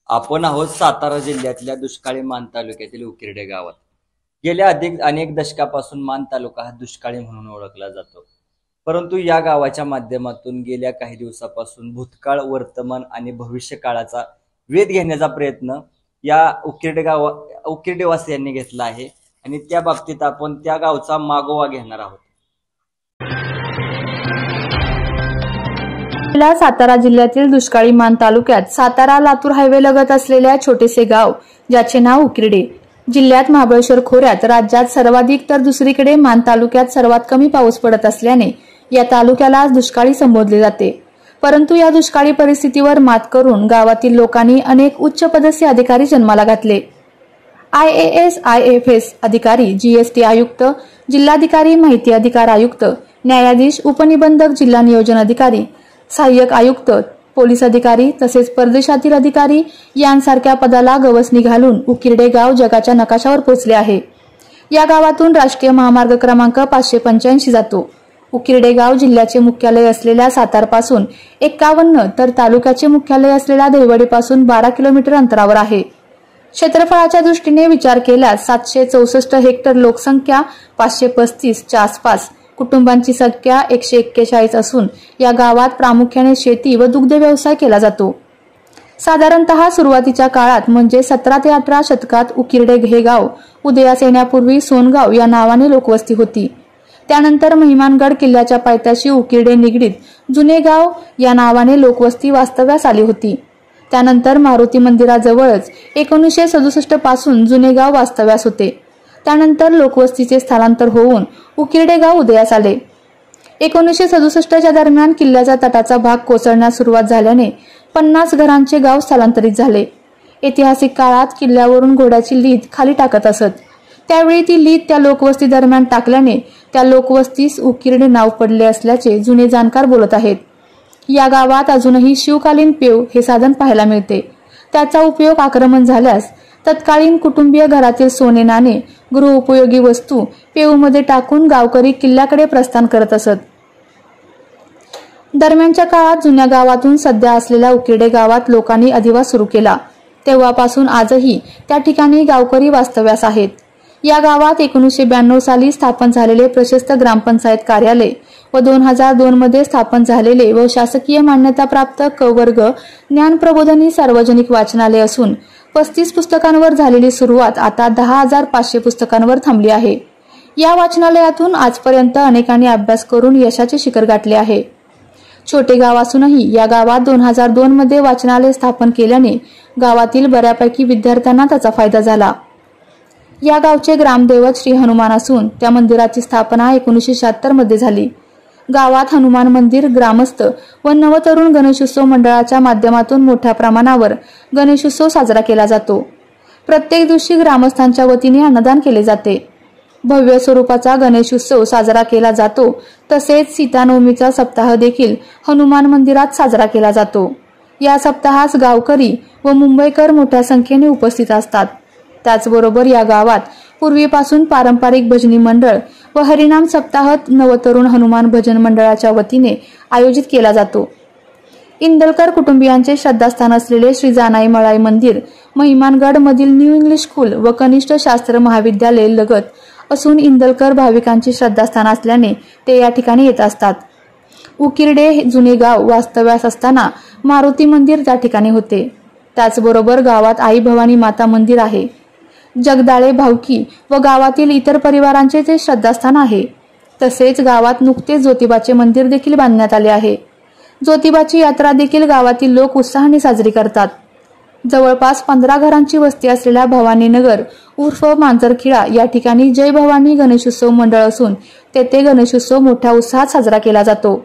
आपण आहोत सातारा जिल्ह्यातल्या दुष्काळी मान तालुक्यातील उकिरडे गावात। गेल्या अनेक दशकापासून मान तालुका हा दुष्काळी म्हणून ओळखला जातो। परंतु या गावाच्या माध्यमातून गेल्या काही दिवसापासून भूतकाळ, वर्तमान आणि भविष्य काळाचा वेध घेण्याचा प्रयत्न या उकिरडेवासियांनी घेतला आहे आणि त्या बाबतीत आपण त्या गावचा मागोवा घेणार आहोत। सातारा जिल्ह्यातील दुष्काळी मान तालुक्यात सातारा लातूर हायवे लगत असलेल्या छोटेसे गाव ज्याचे नाव उकिरडे। जिल्ह्यात महाबळेश्वर खोऱ्यात राज्यात सर्वाधिक तर दुसरीकडे मान तालुक्यात सर्वात कमी पाऊस पडत असल्याने या तालुक्याला दुष्काळी संबोधले जाते। परंतु या दुष्काळी परिस्थितीवर मात करून गावातील लोकांनी अनेक उच्च पदस्थ अधिकारी जन्माला घातले। IAS, IFS अधिकारी, GST आयुक्त, जिल्हाधिकारी, माहिती अधिकार आयुक्त, न्यायाधीश, उपनिबंधक, जिल्हा नियोजन अधिकारी, सहाय्यक आयुक्त, पोलीस अधिकारी तसेच परदेशातील अधिकारी यांसारख्या पदाला गवसणी घालून उकिरडे गाव जगाच्या नकाशावर पोहोचले आहे। या गावातून राष्ट्रीय महामार्ग क्रमांक 585 जातो। उकिरडे गाव जिल्ह्याचे मुख्यालय असलेल्या सातारपासून 51 तर तालुक्याचे मुख्यालय असलेल्या दहिवडीपासून 12 किलोमीटर अंतरावर आहे। क्षेत्रफळाच्या दृष्टीने विचार केल्यास 764 हेक्टर लोकसंख्या, 535 च्या आसपास कुटुंबांची संख्या 141 असून या गावात प्रामुख्याने शेती व दुग्ध व्यवसाय केला जातो। साधारणतः सुरुवातीच्या काळात म्हणजे 17 ते 18 शतकात उकिरडे हे गाव उदयास येण्यापूर्वी सोनगाव या नावाने लोकवस्ती होती। त्यानंतर महिमानगड किल्ल्याच्या पायथ्याशी उकिरडे निगडीत जुने गाव या नावाने लोकवस्ती वास्तव्यास आली होती। त्यानंतर मारुती मंदिराजवळच 1967 पासून जुने गाव वास्तव्यास होते। त्यानंतर लोकवस्तीचे स्थलांतर होऊन उकिरडे गाव उदयास आले। 1967 च्या दरम्यान किल्ल्याचा तटाचा भाग कोसळण्यास सुरुवात झाल्याने 50 घरांचे गाव स्थलांतरित झाले। ऐतिहासिक काळात किल्ल्यावरून घोड्याची लीद खाली टाकत असत, त्यावेळी ती लीद त्या लोकवस्ती दरम्यान टाकल्याने त्या लोकवस्तीस उकिरडे नाव पडले असल्याचे जुने जाणकार बोलत आहेत। या गावात अजूनही शिवकालीन पेव हे साधन पाहायला मिळते। त्याचा उपयोग आक्रमण झाल्यास तत्कालीन कुटुंबीय घरातील सोने नाणे, गृहोपयोगी वस्तू पेवमध्ये टाकून गावकरी किल्ल्याकडे प्रस्थान करत असत। दरम्यानच्या काळात जुन्या गावातून सध्या असलेल्या उकिरडे गावात लोकांनी अधिवास सुरू केला। तेव्हापासून आजही त्या ठिकाणी गावकरी वास्तव्यास आहेत। या गावात 1992 साली स्थापन झालेले प्रशस्त ग्रामपंचायत कार्यालय व 2002 मध्ये स्थापन झालेले व शासकीय मान्यताप्राप्त क वर्ग ज्ञानप्रबोधिनी सार्वजनिक वाचनालय असून 35 पुस्तकांवर झालेली सुरुवात आता 10,500 पुस्तकांवर थांबली आहे। या वाचनालयातून आजपर्यंत अनेकांनी अभ्यास करून यशाचे शिखर गाठले आहे। छोटे गाव असूनही या गावात 2002 मध्ये वाचनालय स्थापन केल्याने गावातील बऱ्यापैकी विद्यार्थ्यांना त्याचा फायदा झाला। या गावचे ग्रामदैवत श्री हनुमान असून त्या मंदिराची स्थापना 1976 मध्ये झाली। गावात हनुमान मंदिर, ग्रामस्थ व नवतरुण गणेशोत्सव मंडळाच्या माध्यमातून मोठ्या प्रमाणावर गणेशोत्सव साजरा केला जातो। प्रत्येक दिवशी ग्रामस्थांच्या वतीने अन्नदान केले जाते। भव्य स्वरूपाचा गणेशोत्सव साजरा केला जातो। तसेच सीतानवमीचा सप्ताह देखील हनुमान मंदिरात साजरा केला जातो। या सप्ताहास गावकरी व मुंबईकर मोठ्या संख्येने उपस्थित असतात। त्याचबरोबर या गावात पूर्वीपासून पारंपरिक भजनी मंडळ व हरिनाम सप्ताह नवतरुण हनुमान भजन मंडळाच्या वतीने आयोजित केला जातो। इंदलकर कुटुंबियांचे श्रद्धास्थान असलेले श्री जानाई मळाई मंदिर महिमानगड मधील न्यू इंग्लिश स्कूल व कनिष्ठ शास्त्र महाविद्यालय लगत असून इंदलकर भाविकांचे श्रद्धास्थान असल्याने ते या ठिकाणी येत असतात। उकिरडे जुने गाव वास्तव्यास असताना मारुती मंदिर त्या ठिकाणी होते। त्याचबरोबर गावात आई भवानी माता मंदिर आहे। जगदाळे भावकी व गावातील इतर परिवारांचे ते श्रद्धास्थान आहे। तसेच गावात नुकतेच ज्योतिबाचे मंदिर देखील बांधण्यात आले आहे। ज्योतिबाची यात्रा देखील गावातील लोक उत्साहाने साजरी करतात। जवळपास 15 घरांची वस्ती असलेल्या भवानीनगर उर्फ मांजरखिळा या ठिकाणी जय भवानी गणेशोत्सव मंडळ असून तेथे गणेशोत्सव मोठ्या उत्साहात साजरा केला जातो।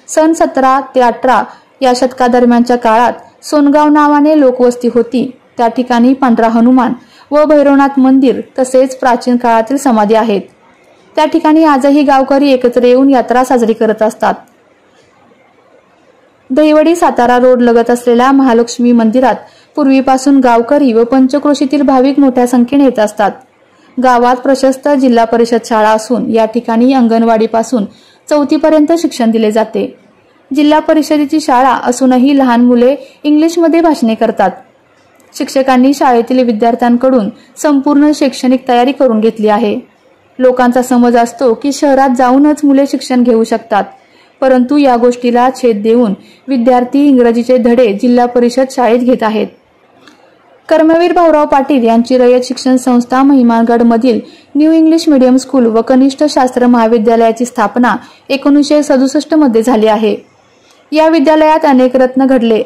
सन 17 ते 18 या शतकादरम्यानच्या काळात सोनगाव नावाने लोकवस्ती होती। त्या ठिकाणी पांढरा हनुमान व भैरवनाथ मंदिर तसेच प्राचीन काळातील समाधी आहेत। त्या ठिकाणी आजही गावकरी एकत्र येऊन यात्रा साजरी करत असतात। दहिवडी सातारा रोड लगत असलेल्या महालक्ष्मी मंदिरात पूर्वीपासून गावकरी व पंचक्रोशीतील भाविक मोठ्या संख्येने येत असतात। गावात प्रशस्त जिल्हा परिषद शाळा असून या ठिकाणी अंगणवाडीपासून 4थी पर्यंत शिक्षण दिले जाते। जिल्हा परिषदेची शाळा असूनही लहान मुले इंग्लिशमध्ये भाषणे करतात। शिक्षकांनी शाळेतील विद्यार्थ्यांकडून संपूर्ण शैक्षणिक तयारी करून घेतली आहे. लोकांचा समज असतो की शहरात जाऊनच मुले शिक्षण घेऊ शकतात, परंतु या गोष्टीला छेद देऊन विद्यार्थी इंग्रजीचे धडे जिल्हा परिषद शाळेत घेत आहेत. कर्मवीर भाऊराव पाटील यांची रयत शिक्षण संस्था महिमानगडमधील न्यू इंग्लिश मीडियम स्कूल व कनिष्ठ शास्त्र महाविद्यालयाची स्थापना 1967 मध्ये झाली आहे. या विद्यालयात अनेक रत्न घडले.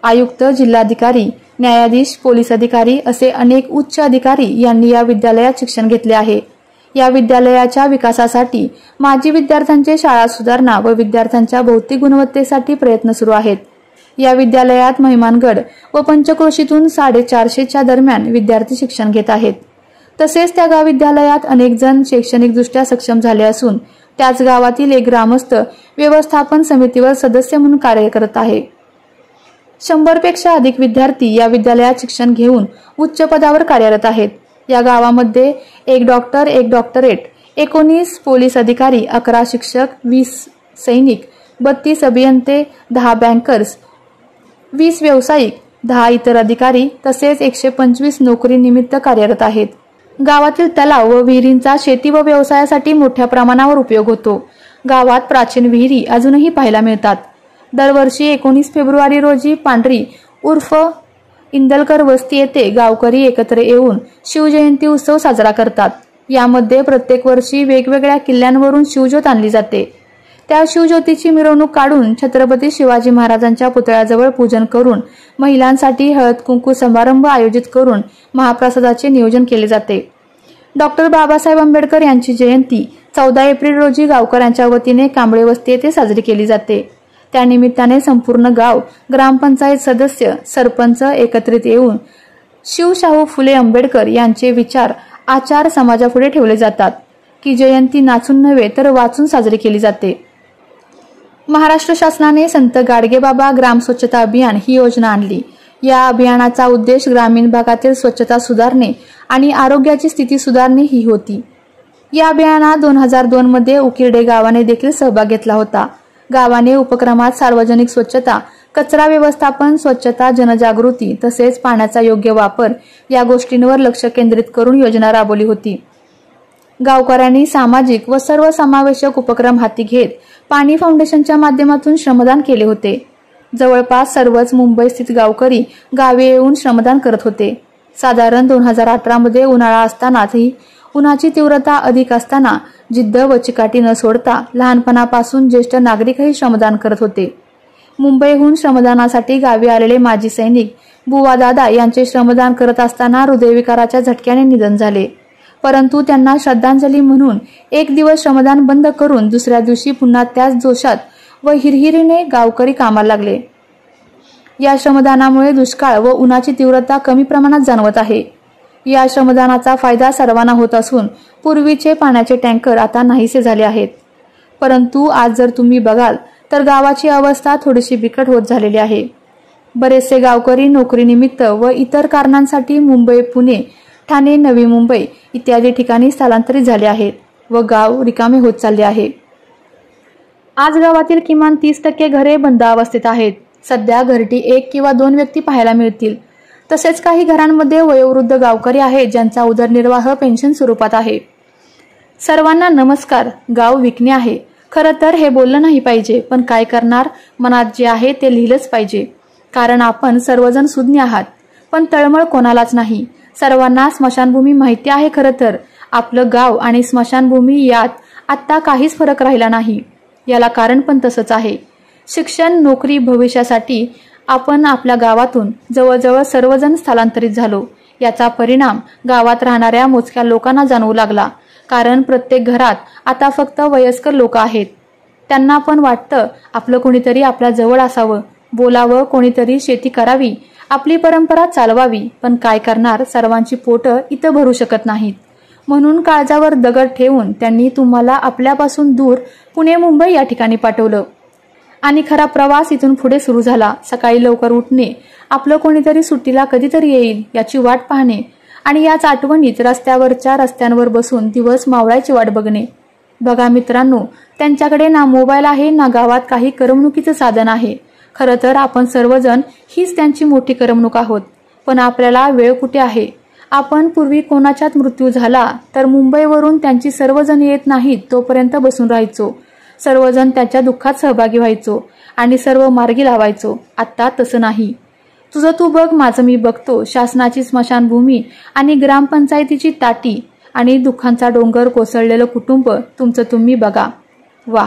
आयुक्त, जिल्हाधिकारी, न्यायाधीश, पोलीस अधिकारी असे अनेक उच्च अधिकारी यांनी या विद्यालयात शिक्षण घेतले आहे. या विद्यालयाच्या विकासासाठी माजी विद्यार्थ्यांचे शाळा सुधारणा व विद्यार्थ्यांच्या भौतिक गुणवत्तेसाठी प्रयत्न सुरू आहेत. या विद्यालयात महिमानगड व पंचक्रोशीतून 450च्या दरम्यान विद्यार्थी शिक्षण घेत आहेत. तसेच त्या विद्यालयात अनेक जण शैक्षणिकदृष्ट्या सक्षम झाले असून त्याच गावातील एक ग्रामस्थ व्यवस्थापन समितीवर सदस्य म्हणून कार्य करत आहे. 100 पेक्षा अधिक विद्यार्थी या विद्यालयात शिक्षण घेऊन उच्च पदावर कार्यरत आहेत. या गावामध्ये 1 डॉक्टर, 1 डॉक्टरेट, 19 पोलीस अधिकारी, 11 शिक्षक, 20 सैनिक, 32 अभियंते, 10 बँकर्स, 20 व्यावसायिक, 10 इतर अधिकारी तसेच 125 नोकरी निमित्त कार्यरत आहेत. गावातील तलाव व विहिरींचा शेती व व्यवसायासाठी मोठ्या प्रमाणावर उपयोग होतो. गावात प्राचीन विहिरी अजूनही पाहायला मिळतात. दरवर्षी 19 फेब्रुवारी रोजी पांढरी उर्फ इंदलकर वस्ती येथे गावकरी एकत्र येऊन शिवजयंती उत्सव साजरा करतात. यामध्ये प्रत्येक वर्षी वेगवेगळ्या किल्ल्यांवरून शिवज्योत आणली जाते. त्या शिवज्योतीची मिरवणूक काढून छत्रपती शिवाजी महाराजांच्या पुतळ्याजवळ पूजन करून महिलांसाठी हळद कुंकू समारंभ आयोजित करून महाप्रसादाचे नियोजन केले जाते. डॉक्टर बाबासाहेब आंबेडकर यांची जयंती 14 एप्रिल रोजी गावकऱ्यांच्या वतीने कांबळे वस्ती येथे साजरी केली जाते. त्यानिमित्ताने संपूर्ण गाव, ग्रामपंचायत सदस्य, सरपंच एकत्रित येऊन शिवशाहू फुले आंबेडकर यांचे विचार, आचार समाजापुढे ठेवले जातात की जयंती नाचून नव्हे तर वाचून साजरी केली जाते. महाराष्ट्र शासनाने संत गाडगेबाबा ग्राम स्वच्छता अभियान ही योजना आणली. या अभियानाचा उद्देश ग्रामीण भागातील स्वच्छता सुधारणे आणि आरोग्याची स्थिती सुधारणे ही होती. या अभियानात 2002 मध्ये उकिरडे गावाने देखील सहभाग घेतला होता. गावाने उपक्रमात सार्वजनिक स्वच्छता, कचरा व्यवस्थापन, स्वच्छता, जनजागृती तसेच पाण्याचा योग्य वापर या गोष्टींवर लक्ष केंद्रित करून योजना राबवली होती. गावकऱ्यांनी सामाजिक व सर्वसमावेशक उपक्रम हाती घेत पाणी फाउंडेशनच्या माध्यमातून श्रमदान केले होते. जवळपास सर्वच मुंबई स्थित गावकरी गावी येऊन श्रमदान करत होते. साधारण 2018 मध्ये उन्हाळा असतानाही उन्हाची तीव्रता अधिक असताना जिद्द व चिकाटी न सोडता लहानपणापासून ज्येष्ठ नागरिकही श्रमदान करत होते. मुंबईहून श्रमदानासाठी गावी आलेले माजी सैनिक बुवा दादा यांचे श्रमदान करत असताना हृदयविकाराच्या झटक्याने निधन झाले. परंतु त्यांना श्रद्धांजली म्हणून एक दिवस श्रमदान बंद करून दुसऱ्या दिवशी पुन्हा त्याच जोशात व हिरहिरीने गावकरी कामाला लागले. या श्रमदानामुळे दुष्काळ व उन्हाची तीव्रता कमी प्रमाणात जाणवत आहे. या श्रमदानाचा फायदा सर्वांना होत असून पूर्वीचे पाण्याचे टँकर आता नाहीसे झाले आहेत. परंतु आज जर तुम्ही बघाल तर गावाची अवस्था थोडीशी बिकट होत झालेली आहे. बरेचसे गावकरी नोकरीनिमित्त व इतर कारणांसाठी मुंबई, पुणे, ठाणे, नवी मुंबई इत्यादी ठिकाणी स्थलांतरित झाले आहेत व गाव रिकामे होत चालले आहे. आज गावातील किमान 30% घरे बंद अवस्थेत आहेत. सध्या घरटी 1 किंवा 2 व्यक्ती पाहायला मिळतील. तसेच काही घरांमध्ये वयोवृद्ध गावकरी आहेत ज्यांचा उदरनिर्वाह पेन्शन स्वरूपात आहे. सर्वांना नमस्कार. गाव विकणे आहे. खरं तर हे बोललं नाही पाहिजे, पण काय करणार, मनात जे आहे ते लिहिलंच पाहिजे. कारण आपण सर्वजण सुज्ञ आहात, पण तळमळ कोणालाच नाही. सर्वांना स्मशानभूमी माहिती आहे. खरं तर आपलं गाव आणि स्मशानभूमी यात आत्ता काहीच फरक राहिला नाही. याला कारण पण तसंच आहे. शिक्षण, नोकरी, भविष्यासाठी आपण आपल्या गावातून जवळजवळ सर्वजण स्थलांतरित झालो. याचा परिणाम गावात राहणाऱ्या मोजक्या लोकांना जाणवू लागला. कारण प्रत्येक घरात आता फक्त वयस्कर लोक आहेत. त्यांना पण वाटतं आपलं कोणीतरी आपल्या जवळ असावं, बोलावं, कोणीतरी शेती करावी, आपली परंपरा चालवावी. पण काय करणार, सर्वांची पोटं इथं भरू शकत नाहीत. म्हणून काळजावर दगड ठेवून त्यांनी तुम्हाला आपल्यापासून दूर पुणे, मुंबई या ठिकाणी पाठवलं आणि खरा प्रवास इथून पुढे सुरू झाला. सकाळी लवकर उठणे, आपलं कोणीतरी सुट्टीला कधीतरी येईल याची वाट पाहणे आणि याच आठवणीत रस्त्यांवर बसून दिवस मावळायची वाट बघणे. बघा मित्रांनो, त्यांच्याकडे ना मोबाईल आहे ना गावात काही करमणुकीचं साधन आहे. खरं तर आपण सर्वजण हीच त्यांची मोठी करमणूक आहोत. पण आपल्याला वेळ कुठे आहे. आपण पूर्वी कोणाच्यात मृत्यू झाला तर मुंबईवरून त्यांची सर्वजण येत नाहीत तोपर्यंत बसून राहायचो. सर्वजण त्याच्या दुःखात सहभागी व्हायचो आणि सर्व मार्गी लावायचो. आत्ता तसं नाही. तुझं तू बघ, माझं मी बघतो. शासनाची स्मशानभूमी आणि ग्रामपंचायतीची ताटी आणि दुःखांचा डोंगर कोसळलेलं कुटुंब तुमचं तुम्ही बघा. वा.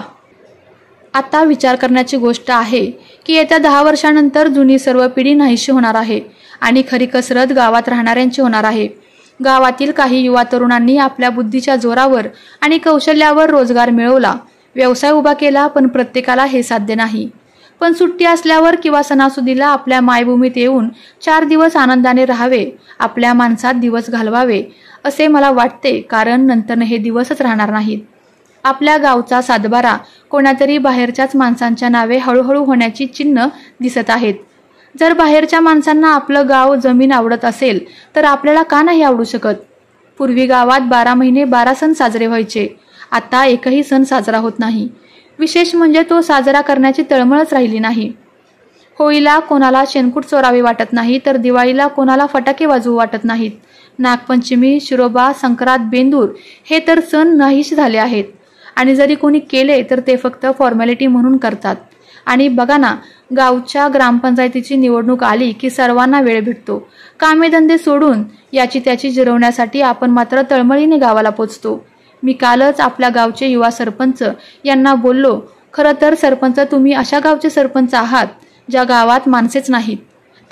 आता विचार करण्याची गोष्ट आहे की येत्या 10 वर्षांनंतर जुनी सर्व पिढी नाहीशी होणार आहे आणि खरी कसरत गावात राहणाऱ्यांची होणार आहे. गावातील काही युवा तरुणांनी आपल्या बुद्धीच्या जोरावर आणि कौशल्यावर रोजगार मिळवला, व्यवसाय उभा केला, पण प्रत्येकाला हे साध्य नाही. पण सुट्टी असल्यावर किंवा सणासुदीला आपल्या मायभूमीत येऊन 4 दिवस आनंदाने राहावे, आपल्या माणसात दिवस घालवावे असे मला वाटते, कारण नंतर हे दिवसच राहणार नाहीत. आपल्या गावचा सातबारा कोणातरी बाहेरच्याच माणसांच्या नावे हळूहळू होण्याची चिन्ह दिसत आहेत. जर बाहेरच्या माणसांना आपलं गाव जमीन आवडत असेल तर आपल्याला का नाही आवडू शकत. पूर्वी गावात 12 महिने 12 सण साजरे व्हायचे. आता एकही सण साजरा होत नाही. विशेष म्हणजे तो साजरा करण्याची तळमळच राहिली नाही. होळीला कोणाला शेणकूट चोरावे वाटत नाही तर दिवाळीला कोणाला फटाके वाजवू वाटत नाहीत. नागपंचमी, शिरोबा, संक्रांत, बेंदूर हे तर सण नाहीसे झाले आहेत आणि जरी कोणी केले तर ते फक्त फॉर्मॅलिटी म्हणून करतात. आणि बघा ना, गावच्या ग्रामपंचायतीची निवडणूक आली की सर्वांना वेळ भेटतो. कामेधंदे सोडून याची त्याची जिरवण्यासाठी आपण मात्र तळमळीने गावाला पोचतो. मी कालच आपल्या गावचे युवा सरपंच यांना बोललो, खरं तर सरपंच तुम्ही अशा गावचे सरपंच आहात ज्या गावात माणसेच नाहीत.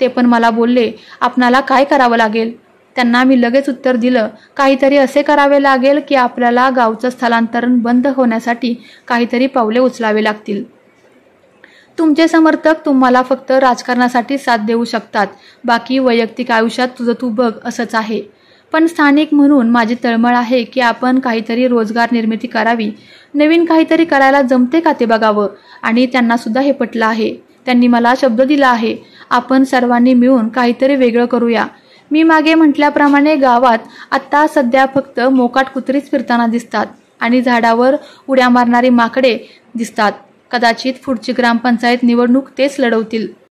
ते पण मला बोलले, आपणाला काय करावं लागेल. त्यांना मी लगेच उत्तर दिलं, काहीतरी असे करावे लागेल की आपल्याला गावचं स्थलांतरण बंद होण्यासाठी काहीतरी पावले उचलावे लागतील. तुमचे समर्थक तुम्हाला फक्त राजकारणासाठी साथ देऊ शकतात, बाकी वैयक्तिक आयुष्यात तुझं तू बघ असंच आहे. पण स्थानिक म्हणून माझी तळमळ आहे की आपण काहीतरी रोजगार निर्मिती करावी. नवीन काहीतरी करायला जमते का ते बघावं. आणि त्यांना सुद्धा हे पटलं आहे. त्यांनी मला शब्द दिला आहे, आपण सर्वांनी मिळून काहीतरी वेगळं करूया. मी मागे म्हटल्याप्रमाणे गावात आत्ता सध्या फक्त मोकाट कुत्रीच फिरताना दिसतात आणि झाडावर उड्या मारणारी माकडे दिसतात. कदाचित पुढची ग्रामपंचायत निवडणूक तेच लढवतील.